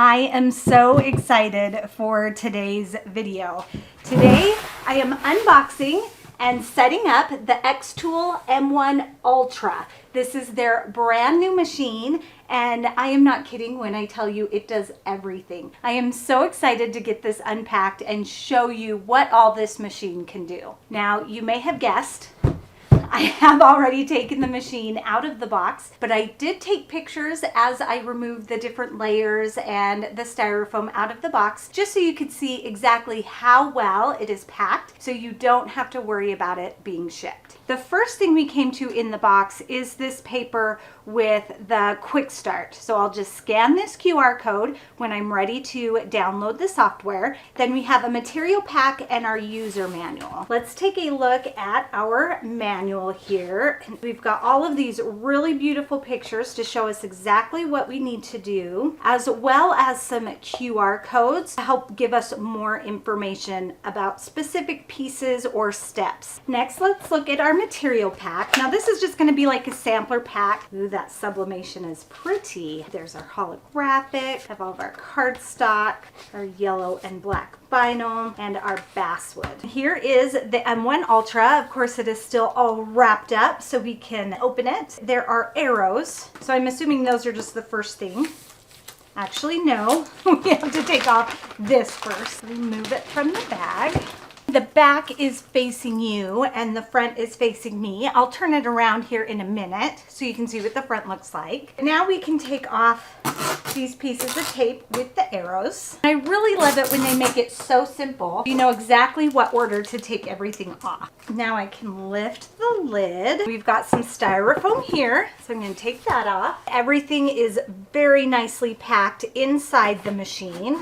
I am so excited for today's video. Today I am unboxing and setting up the xTool M1 Ultra. This is their brand new machine, and I am not kidding when I tell you it does everything. I am so excited to get this unpacked and show you what all this machine can do. Now, you may have guessed, I have already taken the machine out of the box, but I did take pictures as I removed the different layers and the styrofoam out of the box, just so you could see exactly how well it is packed, so you don't have to worry about it being shipped. The first thing we came to in the box is this paper with the quick start. So I'll just scan this QR code when I'm ready to download the software. Then we have a material pack and our user manual. Let's take a look at our manual here. We've got all of these really beautiful pictures to show us exactly what we need to do, as well as some QR codes to help give us more information about specific pieces or steps. Next, let's look at our material pack. Now this is just going to be like a sampler pack. Ooh, that sublimation is pretty. There's our holographic, have all of our cardstock, our yellow and black vinyl, and our basswood. Here is the M1 Ultra. Of course, it is still all wrapped up so we can open it. There are arrows, so I'm assuming those are just the first thing. Actually, no. We have to take off this first. Remove it from the bag. The back is facing you and the front is facing me. I'll turn it around here in a minute so you can see what the front looks like. Now we can take off these pieces of tape with the arrows. I really love it when they make it so simple. You know exactly what order to take everything off. Now I can lift the lid. We've got some styrofoam here, so I'm going to take that off. Everything is very nicely packed inside the machine.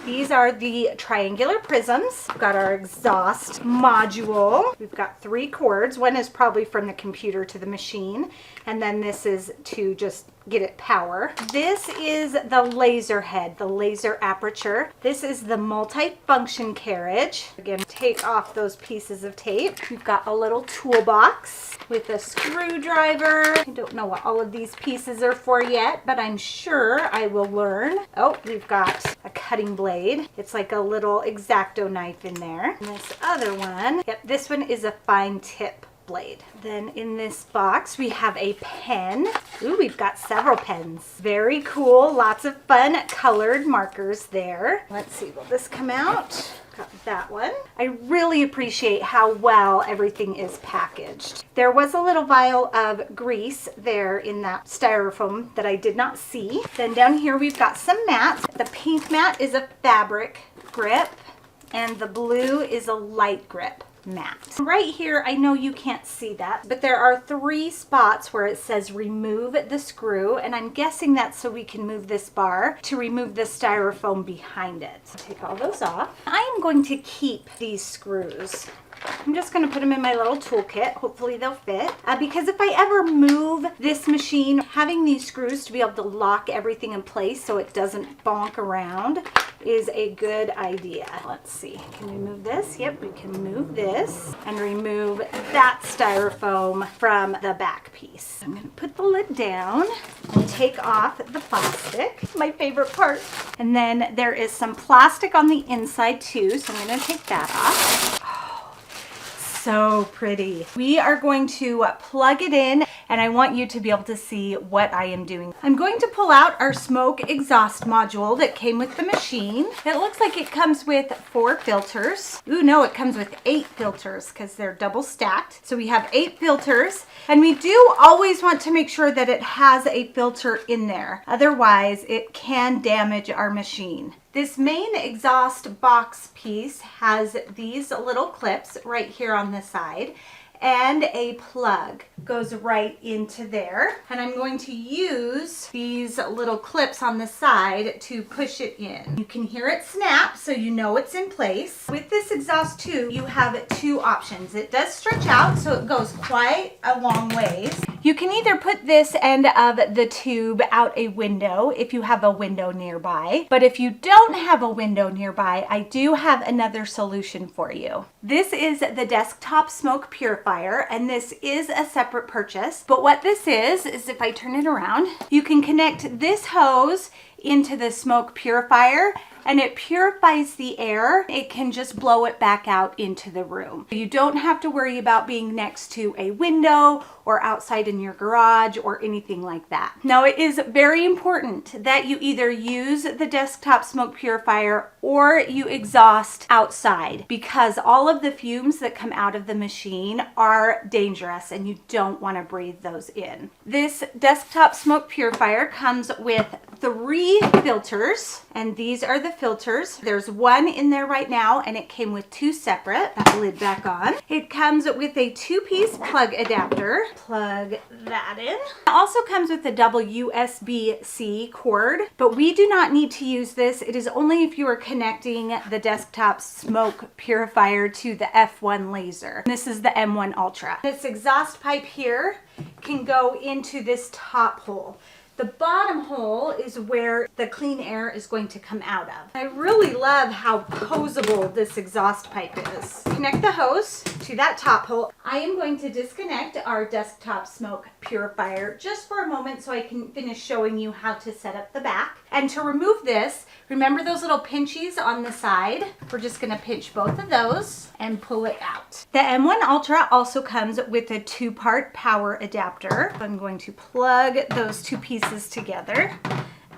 These are the triangular prisms. We've got our exhaust module. We've got 3 cords. One is probably from the computer to the machine, and then this is to just get it power. This is the laser head, the laser aperture. This is the multi-function carriage. Again, take off those pieces of tape. We've got a little toolbox with a screwdriver. I don't know what all of these pieces are for yet, but I'm sure I will learn. Oh, we've got a cutting blade. It's like a little X-Acto knife in there. And this other one, yep, this one is a fine tip blade. Then in this box we have a pen. Ooh, we've got several pens. Very cool. Lots of fun colored markers there. Let's see, will this come out? Got that one. I really appreciate how well everything is packaged. There was a little vial of grease there in that styrofoam that I did not see. Then down here we've got some mats. The pink mat is a fabric grip and the blue is a light grip mat. Right here, I know you can't see that, but there are 3 spots where it says remove the screw, and I'm guessing that's so we can move this bar to remove the styrofoam behind it. So take all those off. I am going to keep these screws. I'm just going to put them in my little toolkit. Hopefully they'll fit. Because if I ever move this machine, having these screws to be able to lock everything in place so it doesn't bonk around is a good idea. Let's see. Can we move this? Yep, we can move this and remove that styrofoam from the back piece. I'm going to put the lid down and take off the plastic, my favorite part. And then there is some plastic on the inside too, so I'm going to take that off. So pretty. We are going to plug it in, and I want you to be able to see what I am doing. I'm going to pull out our smoke exhaust module that came with the machine. It looks like it comes with 4 filters. Ooh, no, it comes with 8 filters because they're double stacked. So we have 8 filters, and we do always want to make sure that it has a filter in there. Otherwise, it can damage our machine. This main exhaust box piece has these little clips right here on the side, and a plug goes right into there. And I'm going to use these little clips on the side to push it in. You can hear it snap, so you know it's in place. With this exhaust tube, you have 2 options. It does stretch out, so it goes quite a long ways. You can either put this end of the tube out a window if you have a window nearby, but if you don't have a window nearby, I do have another solution for you. This is the desktop smoke purifier, and this is a separate purchase, but what this is if I turn it around, you can connect this hose into the smoke purifier and it purifies the air. It can just blow it back out into the room. You don't have to worry about being next to a window or outside in your garage or anything like that. Now, it is very important that you either use the desktop smoke purifier or you exhaust outside, because all of the fumes that come out of the machine are dangerous and you don't want to breathe those in. This desktop smoke purifier comes with 3 filters, and these are the filters. There's one in there right now, and it came with 2 separate. That lid back on. It comes with a 2-piece plug adapter. Plug that in. It also comes with a double USB-C cord, but we do not need to use this. It is only if you are connecting the desktop smoke purifier to the F1 laser. This is the M1 Ultra. This exhaust pipe here can go into this top hole. The bottom hole is where the clean air is going to come out of. I really love how posable this exhaust pipe is. Connect the hose to that top hole. I am going to disconnect our desktop smoke purifier just for a moment so I can finish showing you how to set up the back. And to remove this, remember those little pinchies on the side? We're just going to pinch both of those and pull it out. The M1 Ultra also comes with a 2-part power adapter. I'm going to plug those 2 pieces together.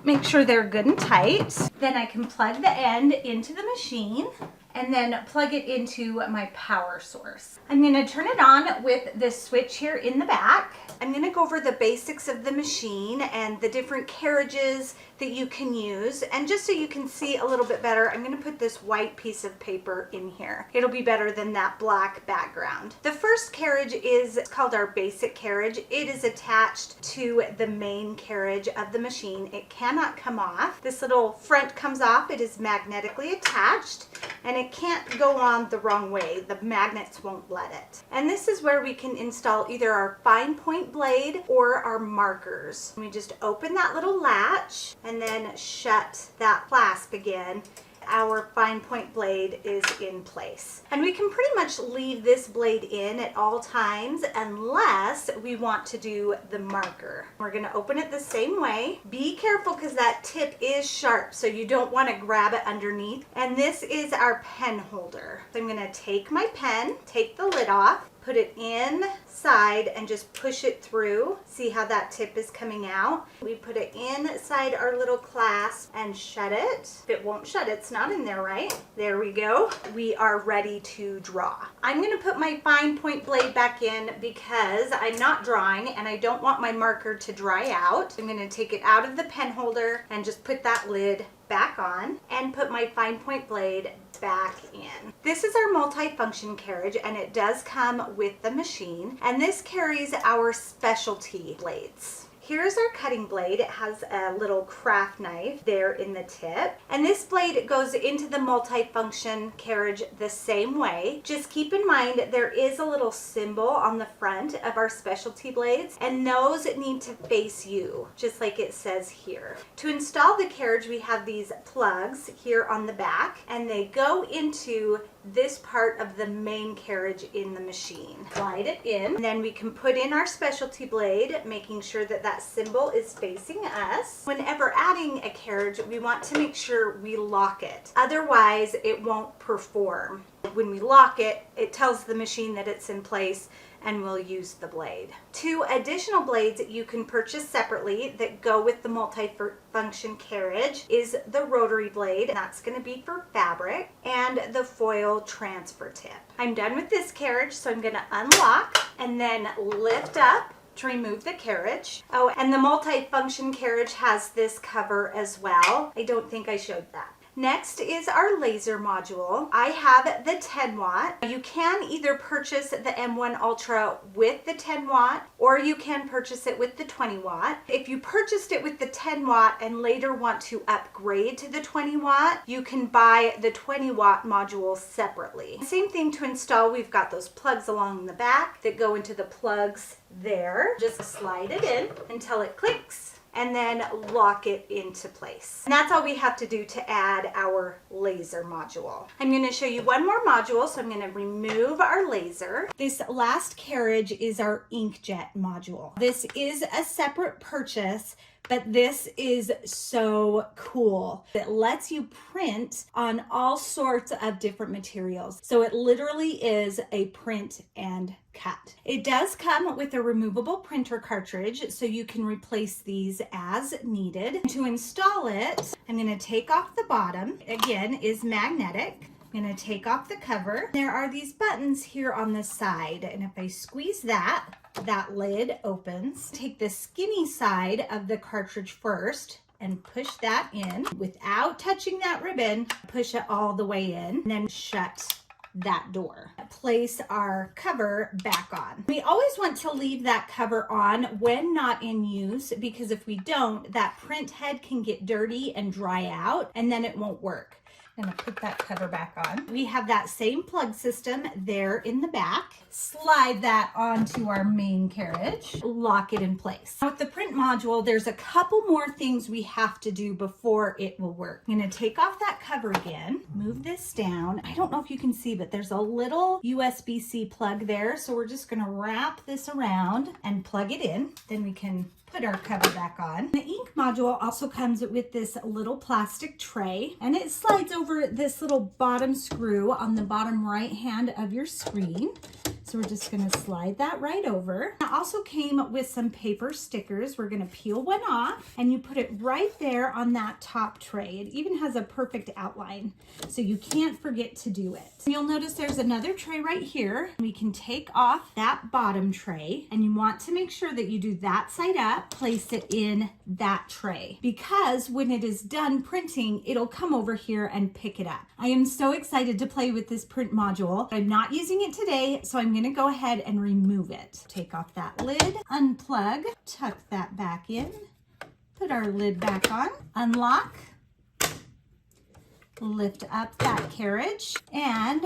Make sure they're good and tight. Then I can plug the end into the machine and then plug it into my power source. I'm going to turn it on with this switch here in the back. I'm going to go over the basics of the machine and the different carriages that you can use. And just so you can see a little bit better, I'm going to put this white piece of paper in here. It'll be better than that black background. The first carriage is called our basic carriage. It is attached to the main carriage of the machine. It cannot come off. This little front comes off. It is magnetically attached and it can't go on the wrong way. The magnets won't let it. And this is where we can install either our fine point blade or our markers. We just open that little latch and then shut that clasp again. Our fine point blade is in place. And we can pretty much leave this blade in at all times unless we want to do the marker. We're going to open it the same way. Be careful because that tip is sharp, so you don't want to grab it underneath. And this is our pen holder. So I'm going to take my pen, take the lid off, put it inside and just push it through. See how that tip is coming out? We put it inside our little clasp and shut it. If it won't shut, it's not in there, right? There we go. We are ready to draw. I'm going to put my fine point blade back in because I'm not drawing and I don't want my marker to dry out. I'm going to take it out of the pen holder and just put that lid back on and put my fine point blade back in. This is our multi-function carriage and it does come with the machine, and this carries our specialty blades. Here's our cutting blade. It has a little craft knife there in the tip. And this blade goes into the multi-function carriage the same way. Just keep in mind there is a little symbol on the front of our specialty blades, and those need to face you, just like it says here. To install the carriage, we have these plugs here on the back, and they go into this part of the main carriage in the machine. Slide it in, and then we can put in our specialty blade, making sure that that symbol is facing us. Whenever adding a carriage, we want to make sure we lock it. Otherwise, it won't perform. When we lock it, it tells the machine that it's in place and we'll use the blade. 2 additional blades that you can purchase separately that go with the multi-function carriage is the rotary blade, and that's going to be for fabric, and the foil transfer tip. I'm done with this carriage, so I'm going to unlock and then lift up to remove the carriage. Oh, and the multi-function carriage has this cover as well. I don't think I showed that. Next is our laser module. I have the 10 watt. You can either purchase the M1 Ultra with the 10 watt or you can purchase it with the 20 watt. If you purchased it with the 10 watt and later want to upgrade to the 20 watt, you can buy the 20 watt module separately. Same thing to install. We've got those plugs along the back that go into the plugs there. Just slide it in until it clicks, and then lock it into place. And that's all we have to do to add our laser module. I'm going to show you one more module, so I'm going to remove our laser. This last carriage is our inkjet module. This is a separate purchase but this is so cool. It lets you print on all sorts of different materials. So it literally is a print and cut. It does come with a removable printer cartridge, so you can replace these as needed. To install it, I'm going to take off the bottom. Again, is magnetic. I'm going to take off the cover. There are these buttons here on the side, and if I squeeze that lid opens. Take the skinny side of the cartridge first and push that in without touching that ribbon. Push it all the way in, and then shut that door. Place our cover back on. We always want to leave that cover on when not in use, because if we don't, that print head can get dirty and dry out, and then it won't work. I'm going to put that cover back on. We have that same plug system there in the back. Slide that onto our main carriage. Lock it in place. Now with the print module, there's a couple more things we have to do before it will work. I'm going to take off that cover again. Move this down. I don't know if you can see, but there's a little USB-C plug there. So we're just going to wrap this around and plug it in. Then we can put our cover back on. The ink module also comes with this little plastic tray, and it slides over this little bottom screw on the bottom right hand of your screen. So we're just going to slide that right over. It also came with some paper stickers. We're going to peel one off, and you put it right there on that top tray. It even has a perfect outline, so you can't forget to do it. You'll notice there's another tray right here. We can take off that bottom tray, and you want to make sure that you do that side up, place it in that tray, because when it is done printing, it'll come over here and pick it up. I am so excited to play with this print module. I'm not using it today, so I'm going to go ahead and remove it. Take off that lid, unplug, tuck that back in, put our lid back on, unlock, lift up that carriage, and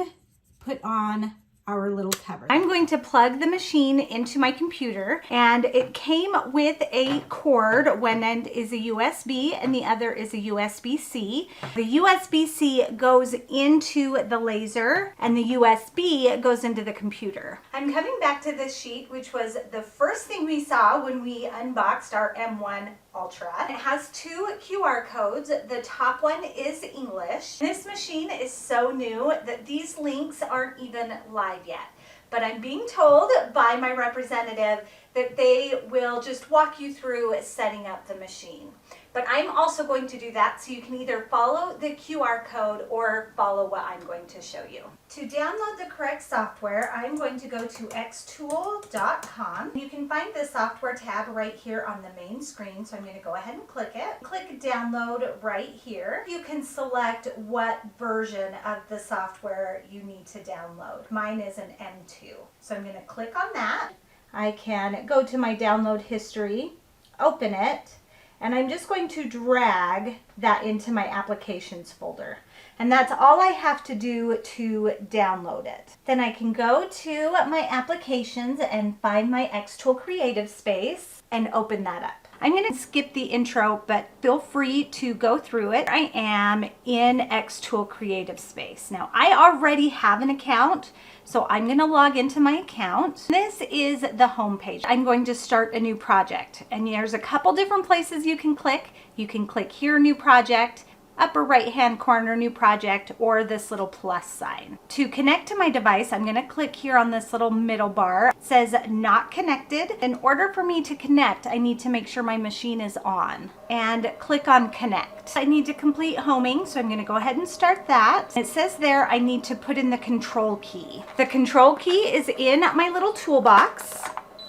put on our little cover. I'm going to plug the machine into my computer, and it came with a cord. One end is a USB and the other is a USB-C. The USB-C goes into the laser and the USB goes into the computer. I'm coming back to this sheet, which was the first thing we saw when we unboxed our M1 Ultra. It has two QR codes. The top one is English. This machine is so new that these links aren't even live yet. But I'm being told by my representative that they will just walk you through setting up the machine. But I'm also going to do that, so you can either follow the QR code or follow what I'm going to show you. To download the correct software, I'm going to go to xTool.com. You can find the software tab right here on the main screen, so I'm going to go ahead and click it. Click download right here. You can select what version of the software you need to download. Mine is an M2, so I'm going to click on that. I can go to my download history, open it, and I'm just going to drag that into my applications folder. And that's all I have to do to download it. Then I can go to my applications and find my xTool Creative Space and open that up. I'm going to skip the intro, but feel free to go through it. I am in xTool Creative Space. Now, I already have an account, so I'm going to log into my account. This is the home page. I'm going to start a new project, and there's a couple different places you can click. You can click here, New Project, upper right hand corner, New Project, or this little plus sign. To connect to my device, I'm going to click here on this little middle bar. It says not connected. In order for me to connect, I need to make sure my machine is on and click on connect. I need to complete homing, so I'm going to go ahead and start that. It says there I need to put in the control key. The control key is in my little toolbox,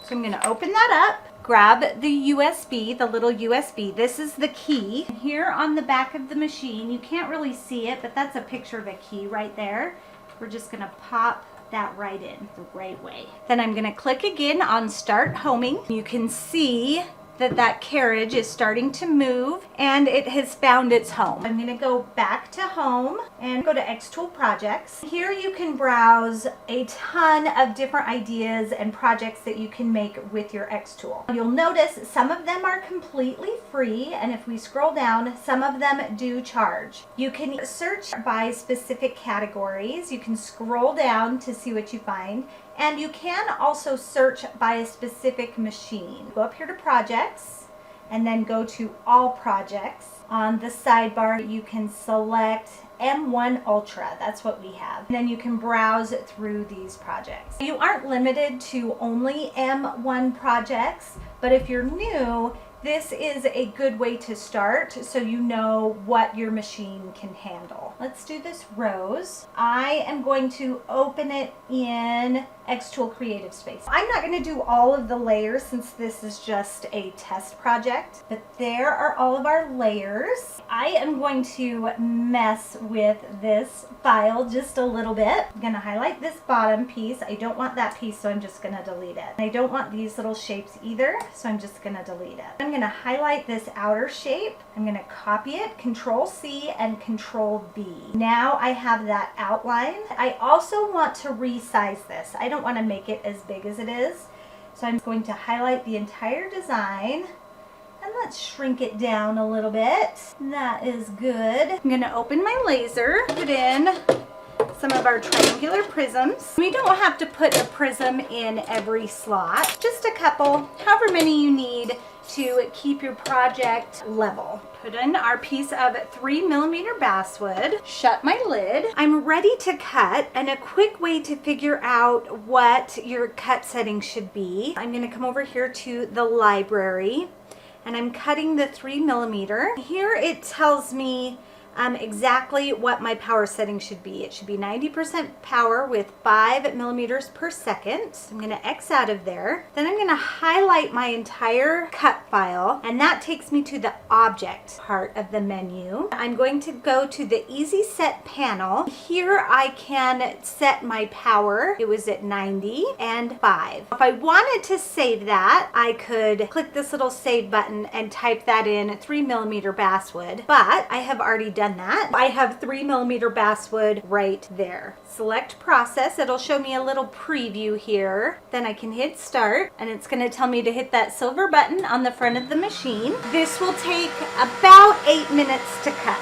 so I'm going to open that up. Grab the USB, the little USB. This is the key. Here on the back of the machine, you can't really see it, but that's a picture of a key right there. We're just gonna pop that right in the right way. Then I'm gonna click again on Start Homing. You can see that carriage is starting to move and it has found its home. I'm going to go back to home and go to xTool Projects. Here you can browse a ton of different ideas and projects that you can make with your xTool. You'll notice some of them are completely free, and if we scroll down, some of them do charge. You can search by specific categories. You can scroll down to see what you find. And you can also search by a specific machine. Go up here to Projects, and then go to All Projects. On the sidebar, you can select M1 Ultra. That's what we have. And then you can browse through these projects. You aren't limited to only M1 projects, but if you're new, this is a good way to start so you know what your machine can handle. Let's do this rose. I am going to open it in xTool Creative Space. I'm not going to do all of the layers since this is just a test project, but there are all of our layers. I am going to mess with this file just a little bit. I'm going to highlight this bottom piece. I don't want that piece, so I'm just going to delete it. I don't want these little shapes either, so I'm just going to delete it. I'm going to highlight this outer shape. I'm going to copy it, Control C and Control V. Now I have that outline. I also want to resize this. I don't want to make it as big as it is, so I'm going to highlight the entire design. And let's shrink it down a little bit. That is good. I'm going to open my laser, put in some of our triangular prisms. We don't have to put a prism in every slot, just a couple, however many you need to keep your project level. Put in our piece of 3mm basswood, shut my lid. I'm ready to cut, and a quick way to figure out what your cut setting should be, I'm going to come over here to the library, and I'm cutting the 3mm. Here it tells me exactly what my power setting should be. It should be 90% power with 5mm per second. So I'm going to X out of there. Then I'm going to highlight my entire cut file, and that takes me to the object part of the menu. I'm going to go to the Easy Set panel. Here I can set my power. It was at 90 and 5. If I wanted to save that, I could click this little save button and type that in 3mm basswood, but I have already done that. I have 3mm basswood right there. Select process. It'll show me a little preview here. Then I can hit start, and it's going to tell me to hit that silver button on the front of the machine. This will take about 8 minutes to cut.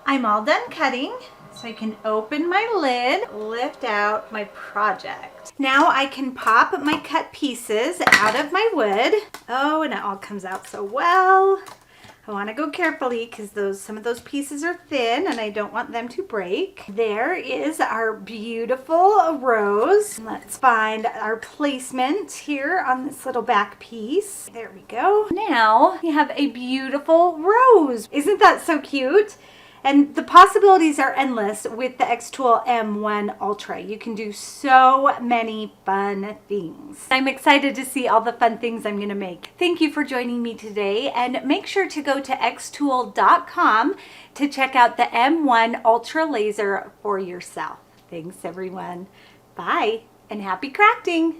I'm all done cutting, so I can open my lid, lift out my project. Now I can pop my cut pieces out of my wood. Oh, and it all comes out so well. I want to go carefully because some of those pieces are thin and I don't want them to break. There is our beautiful rose. Let's find our placement here on this little back piece. There we go. Now we have a beautiful rose. Isn't that so cute? And the possibilities are endless with the xTool M1 Ultra. You can do so many fun things. I'm excited to see all the fun things I'm going to make. Thank you for joining me today, and make sure to go to xTool.com to check out the M1 Ultra laser for yourself. Thanks everyone. Bye and happy crafting.